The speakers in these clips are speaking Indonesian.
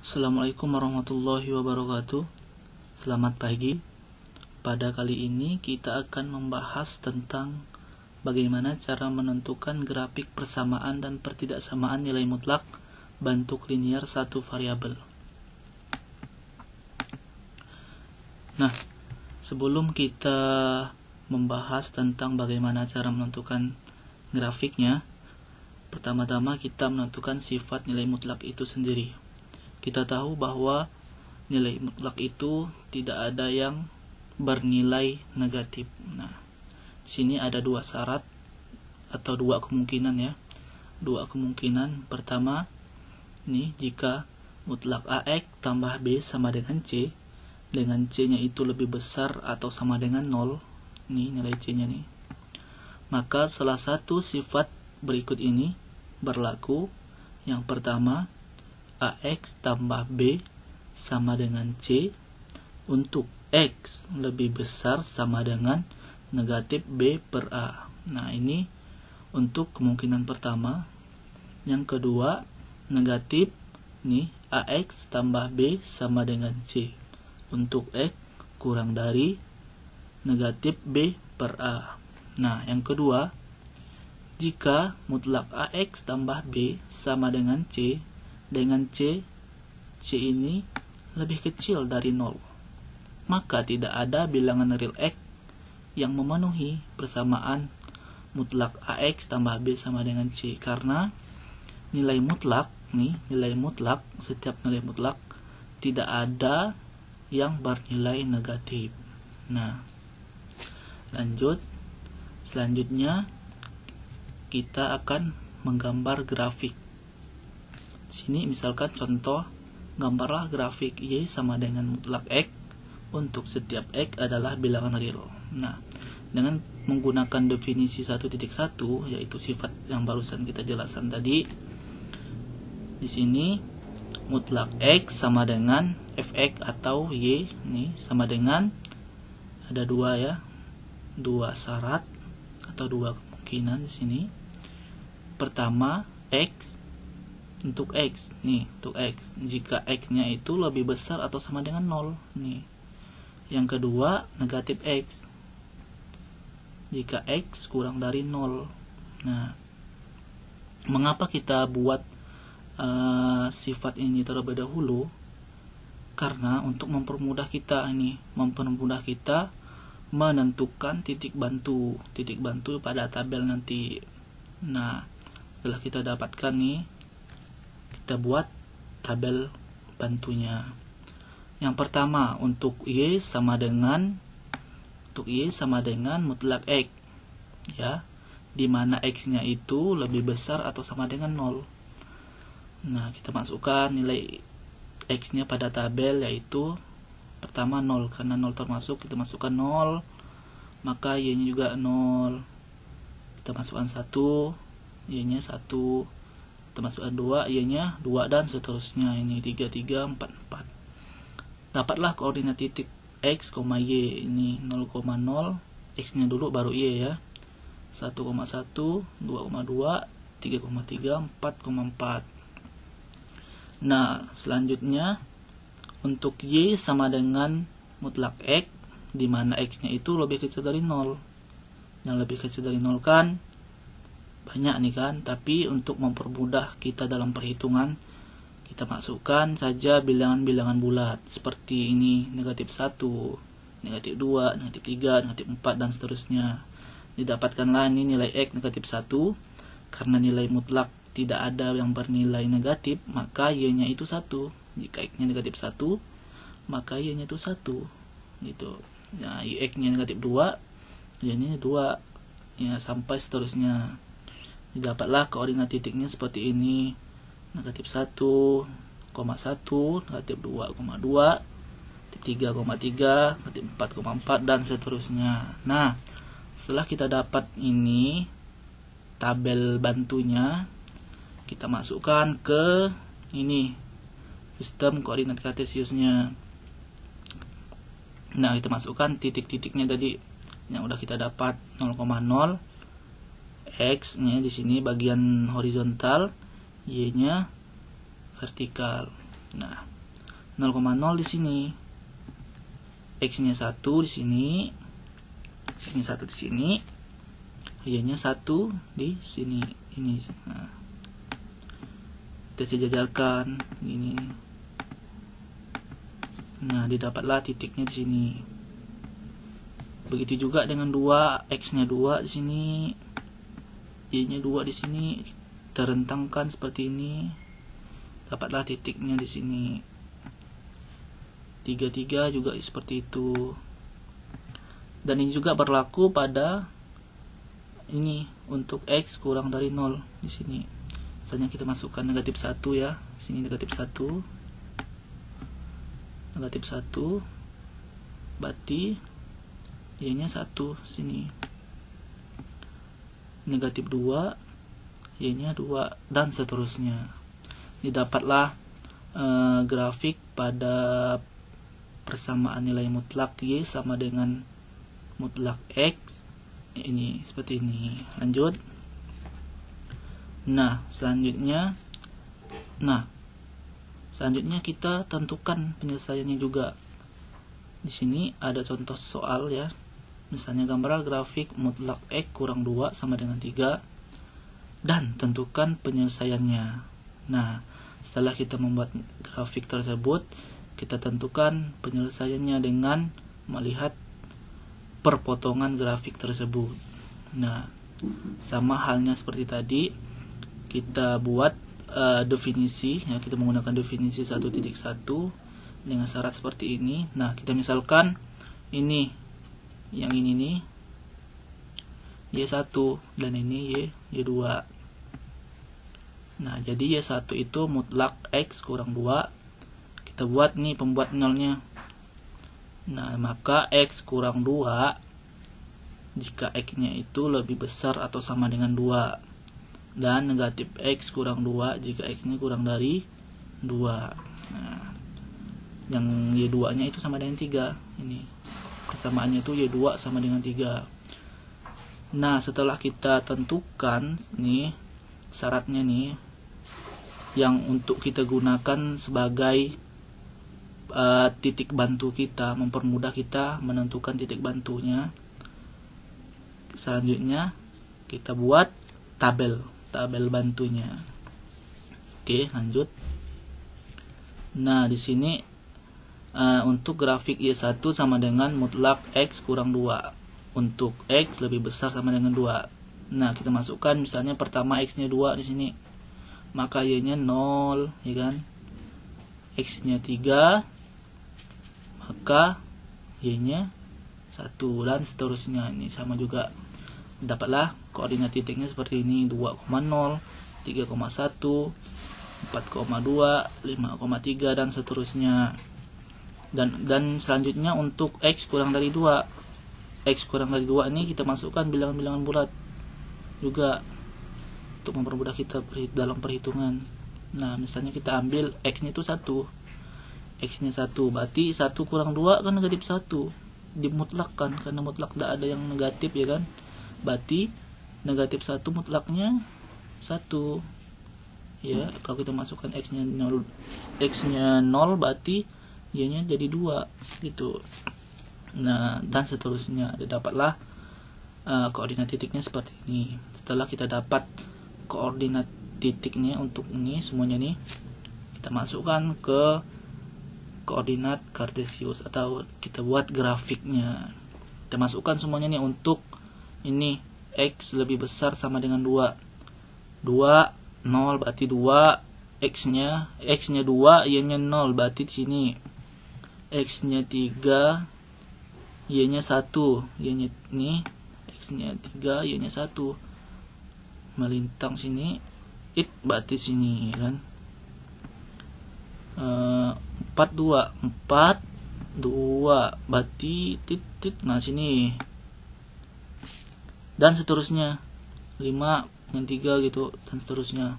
Assalamualaikum warahmatullahi wabarakatuh. Selamat pagi. Pada kali ini kita akan membahas tentang bagaimana cara menentukan grafik persamaan dan pertidaksamaan nilai mutlak bentuk linier satu variabel. Nah, sebelum kita membahas tentang bagaimana cara menentukan grafiknya, pertama-tama kita menentukan sifat nilai mutlak itu sendiri. Kita tahu bahwa nilai mutlak itu tidak ada yang bernilai negatif. Nah, di sini ada dua syarat atau dua kemungkinan ya. Dua kemungkinan. Pertama, nih jika mutlak AX tambah B sama dengan C, dengan C-nya itu lebih besar atau sama dengan 0, nih nilai C-nya nih. Maka salah satu sifat berikut ini berlaku. Yang pertama, AX tambah B sama dengan C untuk X lebih besar sama dengan negatif B per A. Nah, ini untuk kemungkinan pertama. Yang kedua, negatif nih AX tambah B sama dengan C untuk X kurang dari negatif B per A. Nah, yang kedua, jika mutlak AX tambah B sama dengan C, dengan C ini lebih kecil dari 0, maka tidak ada bilangan real X yang memenuhi persamaan mutlak AX tambah B sama dengan C, karena nilai mutlak nih, nilai mutlak, setiap nilai mutlak tidak ada yang bernilai negatif. Nah, selanjutnya kita akan menggambar grafik. Sini misalkan contoh, gambarlah grafik Y sama dengan mutlak X untuk setiap X adalah bilangan real. Nah, dengan menggunakan definisi 1.1 yaitu sifat yang barusan kita jelaskan tadi, di sini mutlak X sama dengan Fx atau Y nih sama dengan, ada dua ya, dua syarat atau dua kemungkinan di sini. Pertama, X untuk X nih, untuk X jika X-nya itu lebih besar atau sama dengan 0 nih. Yang kedua, negatif X jika X kurang dari 0. Nah, mengapa kita buat sifat ini terlebih dahulu? Karena untuk mempermudah kita menentukan titik bantu pada tabel nanti. Nah, setelah kita dapatkan nih, kita buat tabel bantunya. Yang pertama, untuk Y sama dengan mutlak X ya, dimana X-nya itu lebih besar atau sama dengan 0. Nah, kita masukkan nilai X-nya pada tabel, yaitu pertama 0, karena 0 termasuk, kita masukkan 0, maka Y-nya juga 0. Kita masukkan 1, Y-nya 1. Kita masukkan 2, Y-nya 2, dan seterusnya. Ini 3, 3, 4, 4. Dapatlah koordinat titik X, Y. Ini 0,0, X-nya dulu baru Y ya. 1,1, 2,2, 3,3, 4,4. Nah, selanjutnya untuk Y sama dengan mutlak X, di mana X-nya itu lebih kecil dari 0. Yang lebih kecil dari 0 kan banyak nih kan, tapi untuk mempermudah kita dalam perhitungan, kita masukkan saja bilangan-bilangan bulat seperti ini, negatif 1, negatif 2, negatif 3, negatif 4, dan seterusnya. Didapatkanlah ini nilai X negatif 1, karena nilai mutlak tidak ada yang bernilai negatif, maka Y-nya itu 1. Jika X-nya negatif 1, maka Y-nya itu 1 gitu. Nah, X-nya negatif 2, Y-nya 2 ya, sampai seterusnya. Didapatlah koordinat titiknya seperti ini, negatif 1,1, negatif 2,2, negatif 3,3, negatif 4,4, dan seterusnya. Nah, setelah kita dapat ini tabel bantunya, kita masukkan ke ini sistem koordinat kartesiusnya. Nah, kita masukkan titik-titiknya tadi yang udah kita dapat, 0,0, X-nya di sini bagian horizontal, Y-nya vertikal. Nah, 0,0 di sini. X-nya 1 di sini. X-nya 1 di sini. Y-nya 1 di sini. Ini. Nah, kita sejajarkan gini. Nah, didapatlah titiknya di sini. Begitu juga dengan 2, X-nya 2 di sini. Y-nya 2 di sini. Terentangkan seperti ini. Dapatlah titiknya di sini. 3 juga seperti itu. Dan ini juga berlaku pada ini untuk X kurang dari 0 di sini. Misalnya kita masukkan negatif 1 ya. Sini negatif 1. Negatif 1. Berarti Y-nya 1 sini. Negatif 2, Y-nya 2, dan seterusnya. Didapatlah grafik pada persamaan nilai mutlak Y sama dengan mutlak X. Ini seperti ini. Lanjut. Nah, selanjutnya kita tentukan penyelesaiannya juga. Di sini ada contoh soal ya. Misalnya gambar grafik mutlak X kurang 2 sama dengan 3 dan tentukan penyelesaiannya. Nah, setelah kita membuat grafik tersebut, kita tentukan penyelesaiannya dengan melihat perpotongan grafik tersebut. Nah, sama halnya seperti tadi, kita buat definisi ya, kita menggunakan definisi 1.1 dengan syarat seperti ini. Nah, kita misalkan ini yang ini nih Y1 dan ini Y2. Nah, jadi Y1 itu mutlak X kurang 2. Kita buat nih pembuat nolnya. Nah, maka X kurang 2 jika X-nya itu lebih besar atau sama dengan 2. Dan negatif X kurang 2 jika X-nya kurang dari 2. Nah, yang Y2 nya itu sama dengan 3. Ini kesamaannya itu Y2 sama dengan 3. Nah, setelah kita tentukan nih syaratnya nih yang untuk kita gunakan sebagai titik bantu kita, mempermudah kita menentukan titik bantunya. Selanjutnya kita buat tabel bantunya. Oke, lanjut. Nah, di sini untuk grafik Y1 sama dengan mutlak X kurang 2. Untuk X lebih besar sama dengan 2. Nah, kita masukkan misalnya pertama X-nya 2 di sini. Maka Y-nya 0, ya kan? X-nya 3, maka Y-nya 1 dan seterusnya. Ini sama juga. Dapatlah koordinat titiknya seperti ini, 2,0, 3,1, 4,2, 5,3 dan seterusnya. Dan selanjutnya untuk X kurang dari 2. X kurang dari 2 ini kita masukkan bilangan-bilangan bulat juga untuk mempermudah kita dalam perhitungan. Nah, misalnya kita ambil X-nya itu 1. X-nya 1, berarti 1 kurang 2 kan negatif 1. Dimutlakkan, karena mutlak tidak ada yang negatif ya kan. Berarti negatif 1 mutlaknya 1. Ya, kalau kita masukkan X-nya 0 berarti Y-nya jadi 2 gitu. Nah, dan seterusnya. Dapatlah koordinat titiknya seperti ini. Setelah kita dapat koordinat titiknya untuk ini semuanya nih, kita masukkan ke koordinat kartesius atau kita buat grafiknya. Kita masukkan semuanya nih untuk ini X lebih besar sama dengan 2. 2, 0 berarti 2, X-nya 2, Y-nya 0 berarti di sini. X-nya 3, Y-nya 1, Y-nya nih, X-nya 3, Y-nya 1. Melintang sini, berarti sini kan. 4, 2 berarti titik, nah sini. Dan seterusnya. 5 dengan 3 gitu dan seterusnya.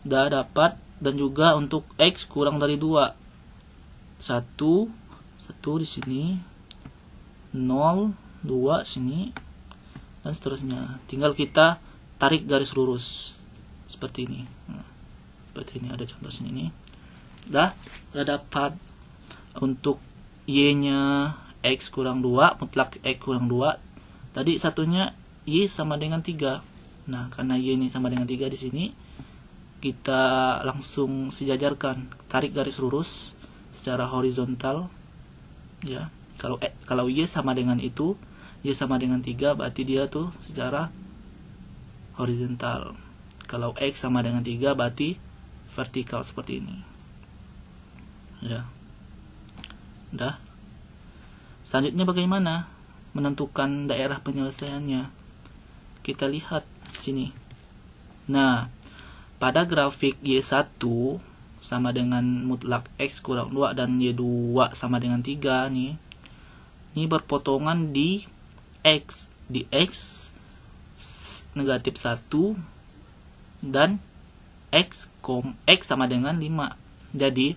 Udah dapat. Dan juga untuk X kurang dari 2. 1 di sini. 0, 2 sini dan seterusnya. Tinggal kita tarik garis lurus seperti ini. Nah, seperti ini ada contoh sini nih. udah dapat. Untuk Y-nya X kurang 2, mutlak X kurang 2. Tadi satunya Y sama dengan 3. Nah, karena Y ini sama dengan 3 di sini, kita langsung sejajarkan, tarik garis lurus secara horizontal ya. Kalau Y sama dengan itu, Y sama dengan 3, berarti dia tuh secara horizontal. Kalau X sama dengan 3, berarti vertikal seperti ini ya. Udah. Selanjutnya bagaimana menentukan daerah penyelesaiannya? Kita lihat sini. Nah, pada grafik Y1 sama dengan mutlak X kurang 2 dan Y2 sama dengan 3 nih. Ini berpotongan di X. Di X negatif 1 dan X sama dengan 5. Jadi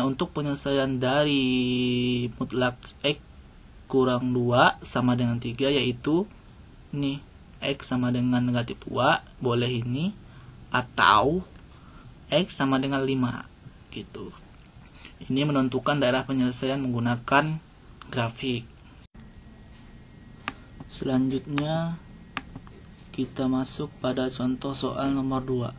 untuk penyelesaian dari mutlak X kurang 2 sama dengan 3, yaitu ini X sama dengan negatif 2, boleh ini, atau X sama dengan 5 gitu. Ini menentukan daerah penyelesaian menggunakan grafik. Selanjutnya kita masuk pada contoh soal nomor 2.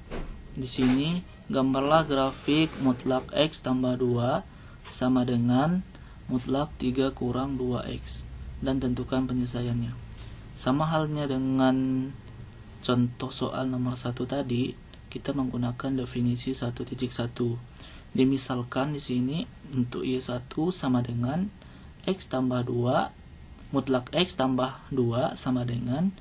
Di sini gambarlah grafik mutlak X tambah 2 sama dengan mutlak 3 kurang 2X dan tentukan penyelesaiannya. Sama halnya dengan contoh soal nomor 1 tadi, kita menggunakan definisi 1.1. Dimisalkan di sini untuk Y1 sama dengan X tambah 2, mutlak X tambah 2 sama dengan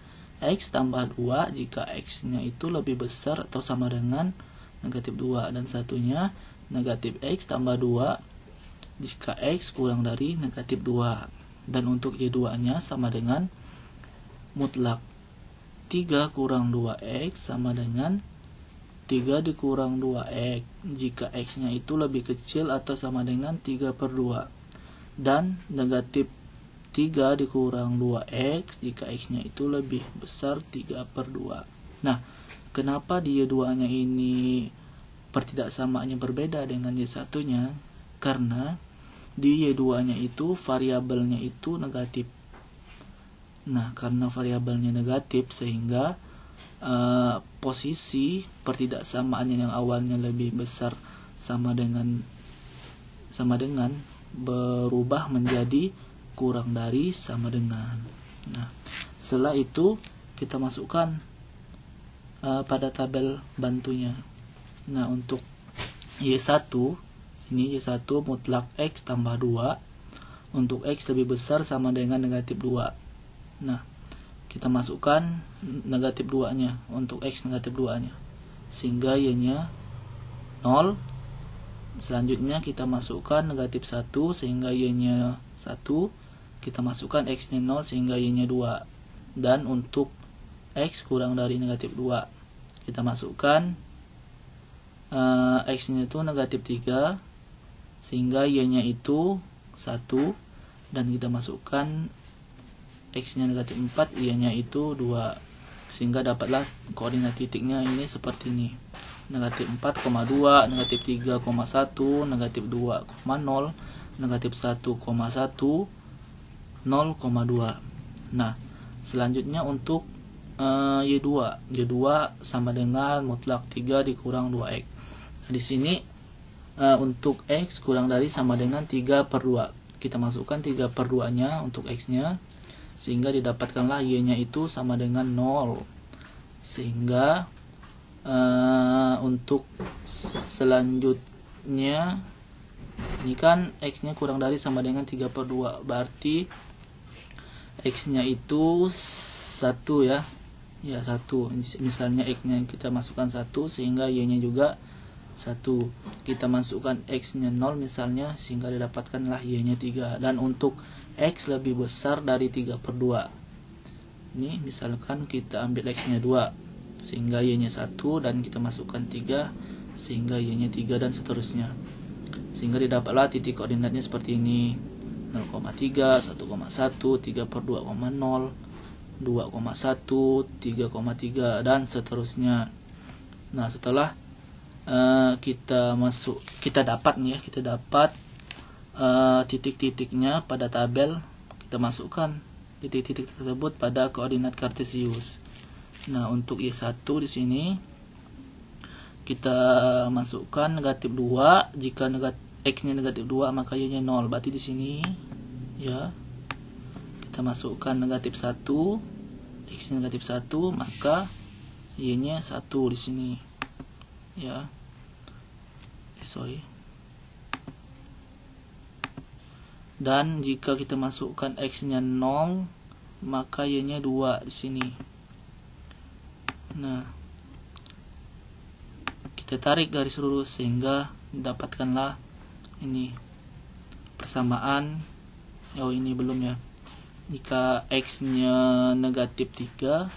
X tambah 2 jika X-nya itu lebih besar atau sama dengan negatif 2, dan satunya negatif X tambah 2 jika X kurang dari negatif 2. Dan untuk Y2 nya sama dengan mutlak 3 kurang 2X sama dengan 3 dikurang 2X jika X nya itu lebih kecil atau sama dengan 3/2, dan negatif 3 dikurang 2X jika X nya itu lebih besar 3/2. Nah, kenapa di Y2 nya ini pertidaksamaannya berbeda dengan Y1 nya? Karena di Y2 nya itu variabelnya itu negatif. Nah, karena variabelnya negatif sehingga posisi pertidaksamaannya yang awalnya lebih besar sama dengan berubah menjadi kurang dari sama dengan. Nah, setelah itu kita masukkan pada tabel bantunya. Nah, untuk Y1 ini Y1 mutlak X tambah 2 untuk X lebih besar sama dengan negatif 2. Nah, kita masukkan negatif 2 nya untuk X negatif 2 nya sehingga Y nya 0. Selanjutnya kita masukkan negatif 1 sehingga Y nya 1. Kita masukkan X nya 0 sehingga Y nya 2. Dan untuk X kurang dari negatif 2, kita masukkan X nya itu negatif 3 sehingga Y nya itu 1, dan kita masukkan X nya negatif 4, Y nya itu 2, sehingga dapatlah koordinat titiknya ini seperti ini: negatif 4,2, negatif 3,1, negatif 2,0, negatif 1,1, 0,2. Nah, selanjutnya untuk Y2 sama dengan mutlak 3 dikurang 2X. Di sini untuk X kurang dari sama dengan 3/2. Kita masukkan 3/2 nya untuk X nya sehingga didapatkanlah Y nya itu sama dengan 0. Sehingga untuk selanjutnya ini kan X nya kurang dari sama dengan 3/2, berarti X nya itu 1 ya. Ya, 1. Misalnya X nya kita masukkan 1 sehingga Y nya juga 1. Kita masukkan X nya 0 misalnya sehingga didapatkanlah Y nya 3. Dan untuk X lebih besar dari 3/2, ini misalkan kita ambil X nya 2 sehingga Y nya 1, dan kita masukkan 3 sehingga Y nya 3, dan seterusnya, sehingga didapatlah titik koordinatnya seperti ini: 0,3, 1,1, 3/2,0, 2,1, 3,3, dan seterusnya. Nah, setelah kita dapat nih ya, kita dapat titik-titiknya pada tabel, kita masukkan titik-titik tersebut pada koordinat kartesius. Nah, untuk Y1 di sini kita masukkan negatif 2. Jika X-nya negatif 2 maka Y-nya 0. Berarti di sini ya kita masukkan negatif 1, X-nya negatif 1, maka Y-nya 1 di sini. Ya. Dan jika kita masukkan X-nya 0, maka Y-nya 2 di sini. Nah, kita tarik garis lurus sehingga dapatkanlah ini persamaan. Ini belum ya. Jika X-nya negatif 3,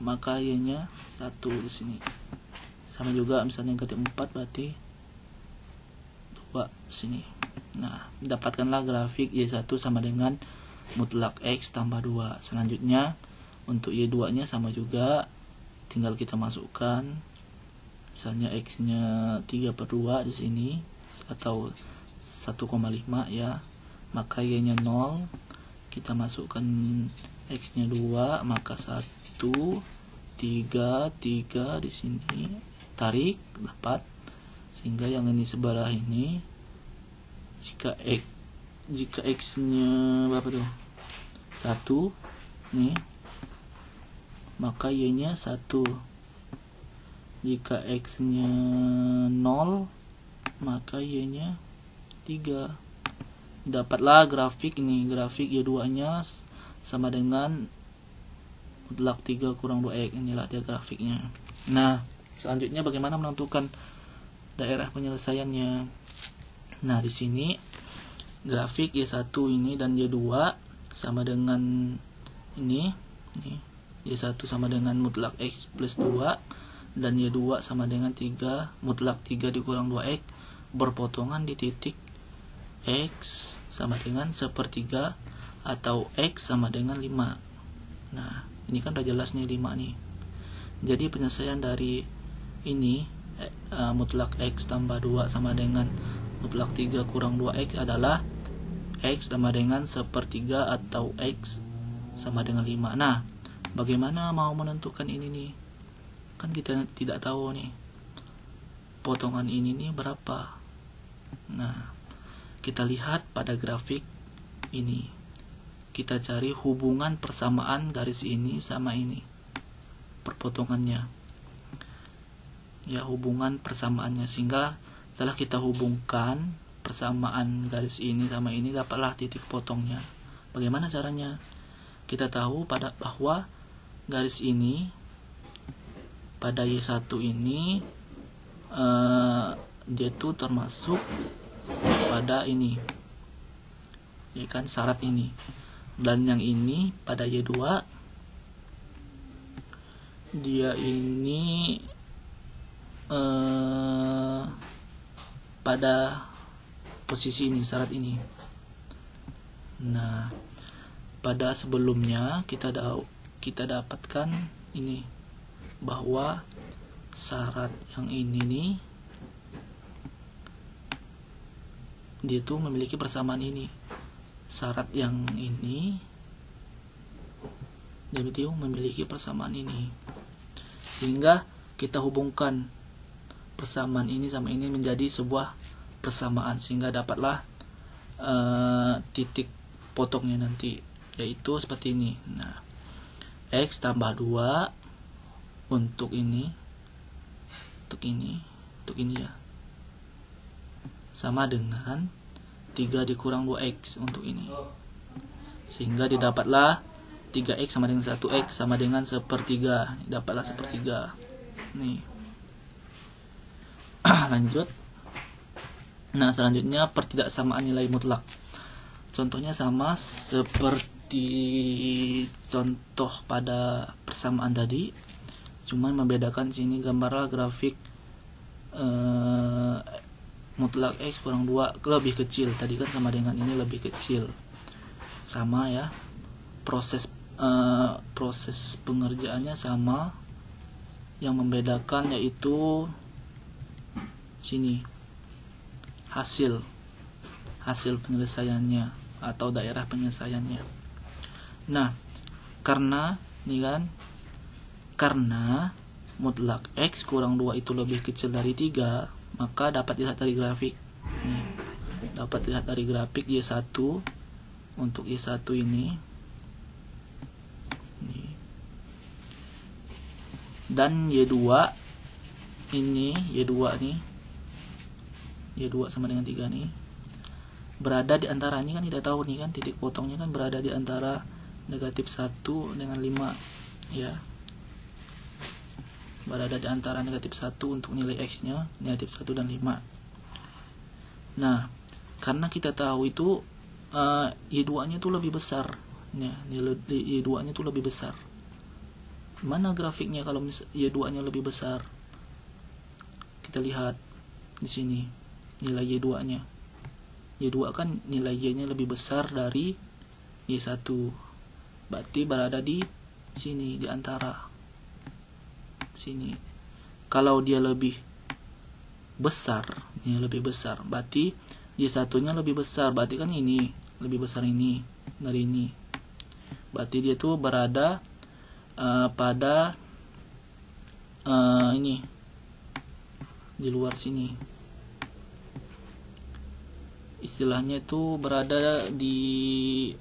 maka Y-nya 1 di sini. Sama juga misalnya negatif 4 berarti 2 di sini. Nah, dapatkanlah grafik Y1 sama dengan mutlak X tambah 2. Selanjutnya untuk Y2 nya sama juga, tinggal kita masukkan misalnya X-nya 3/2 di sini atau 1,5 ya, maka Y-nya 0. Kita masukkan X-nya 2, maka 1, 3 di sini, tarik, dapat. Sehingga yang ini sebelah ini, jika X-nya berapa tuh? 1 nih, maka Y-nya 1. Jika X-nya 0, maka Y-nya 3. Dapatlah grafik ini, grafik Y2 nya sama dengan mutlak 3 kurang 2X. Inilah dia grafiknya. Nah, selanjutnya bagaimana menentukan daerah penyelesaiannya? Nah, di sini grafik Y1 ini dan Y2 sama dengan ini. Y1 sama dengan mutlak X plus 2 dan Y2 sama dengan 3 mutlak 3 dikurang 2X, berpotongan di titik X sama dengan 1/3 atau X sama dengan 5. Nah, ini kan udah jelas nih 5 nih. Jadi penyelesaian dari ini mutlak X tambah 2 sama dengan mutlak 3 kurang 2X adalah X sama dengan 1/3 atau X sama dengan 5. Nah, bagaimana mau menentukan ini nih? Kan kita tidak tahu nih potongan ini nih berapa. Nah, kita lihat pada grafik ini, kita cari hubungan persamaan garis ini sama ini, perpotongannya ya, hubungan persamaannya. Sehingga setelah kita hubungkan persamaan garis ini sama ini, dapatlah titik potongnya. Bagaimana caranya? Kita tahu bahwa garis ini pada Y1 ini dia tuh termasuk pada ini ya kan, syarat ini. Dan yang ini pada Y2 dia ini pada posisi ini, syarat ini. Nah, pada sebelumnya kita dapatkan ini, bahwa syarat yang ini nih dia tuh memiliki persamaan ini. Syarat yang ini dia tuh memiliki persamaan ini. Sehingga kita hubungkan persamaan ini sama ini menjadi sebuah persamaan, sehingga dapatlah titik potongnya nanti, yaitu seperti ini. Nah, X tambah 2 untuk ini ya, sama dengan 3 dikurang 2X untuk ini. Sehingga didapatlah 3X sama dengan 1X sama dengan 1/3. Dapatlah 1/3. Nih. Lanjut. Nah, selanjutnya pertidaksamaan nilai mutlak. Contohnya sama seperti contoh pada persamaan tadi, cuman membedakan sini gambarlah grafik mutlak X kurang 2 lebih kecil. Tadi kan sama dengan ini lebih kecil. Sama ya. Proses pengerjaannya sama. Yang membedakan yaitu sini hasil penyelesaiannya atau daerah penyelesaiannya. Nah, karena mutlak X kurang 2 itu lebih kecil dari 3, maka dapat dilihat dari grafik. Nih, dapat dilihat dari grafik Y1. Untuk Y1 ini. Dan Y2 ini, Y2 sama dengan 3 nih, berada di antara, ini kan kita tahu nih kan, titik potongnya kan berada di antara negatif 1 dengan 5 ya. Berada di antara negatif 1 untuk nilai X nya, negatif 1 dan 5. Nah, karena kita tahu itu Y2 nya itu lebih besar ya, Y2 nya itu lebih besar. Mana grafiknya kalau Y2 nya lebih besar? Kita lihat di sini nilai Y2 nya. Y2 kan nilai Y nya lebih besar dari Y1, berarti berada di sini, di antara sini. Kalau dia lebih besar, berarti Y1 nya lebih besar, berarti kan ini lebih besar ini dari ini, berarti dia tuh berada pada ini di luar sini, istilahnya itu berada di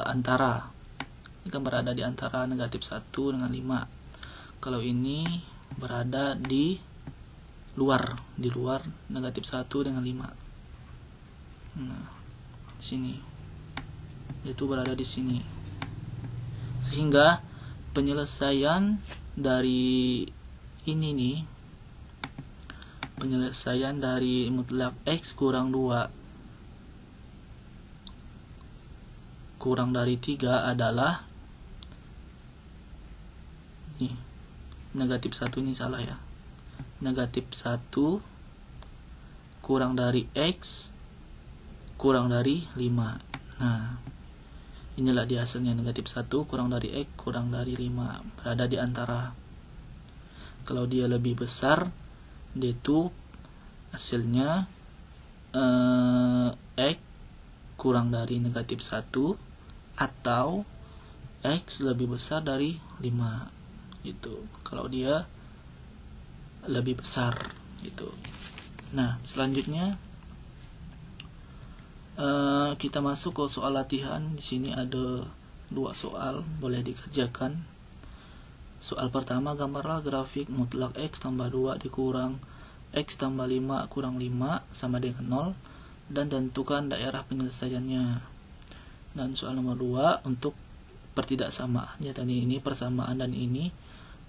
antara, ini kan berada di antara negatif 1 dengan 5. Kalau ini berada di luar negatif 1 dengan 5. Nah, sini itu berada di sini, sehingga penyelesaian dari ini nih, penyelesaian dari mutlak X kurang 2 kurang dari 3 adalah nih, negatif 1 ini salah ya, negatif 1 kurang dari X kurang dari 5. Nah, inilah dia hasilnya, negatif 1 kurang dari X kurang dari 5, berada di antara. Kalau dia lebih besar, dia itu hasilnya X kurang dari negatif 1 atau X lebih besar dari 5 gitu, kalau dia lebih besar gitu. Nah, selanjutnya kita masuk ke soal latihan. Di sini ada 2 soal, boleh dikerjakan. Soal pertama, gambarlah grafik mutlak X tambah 2 dikurang X tambah 5 kurang 5 sama dengan 0, dan tentukan daerah penyelesaiannya. Dan soal nomor 2 untuk pertidaksamaan, ya tadi ini persamaan dan ini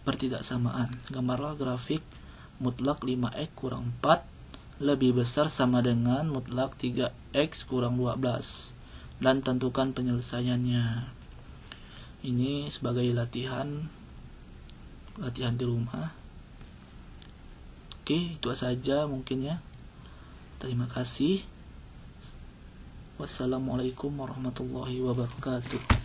pertidaksamaan. Gambarlah grafik mutlak 5X kurang 4 lebih besar sama dengan mutlak 3X kurang 12, dan tentukan penyelesaiannya. Ini sebagai latihan di rumah. Oke, itu saja mungkin ya. Terima kasih. Wassalamualaikum warahmatullahi wabarakatuh.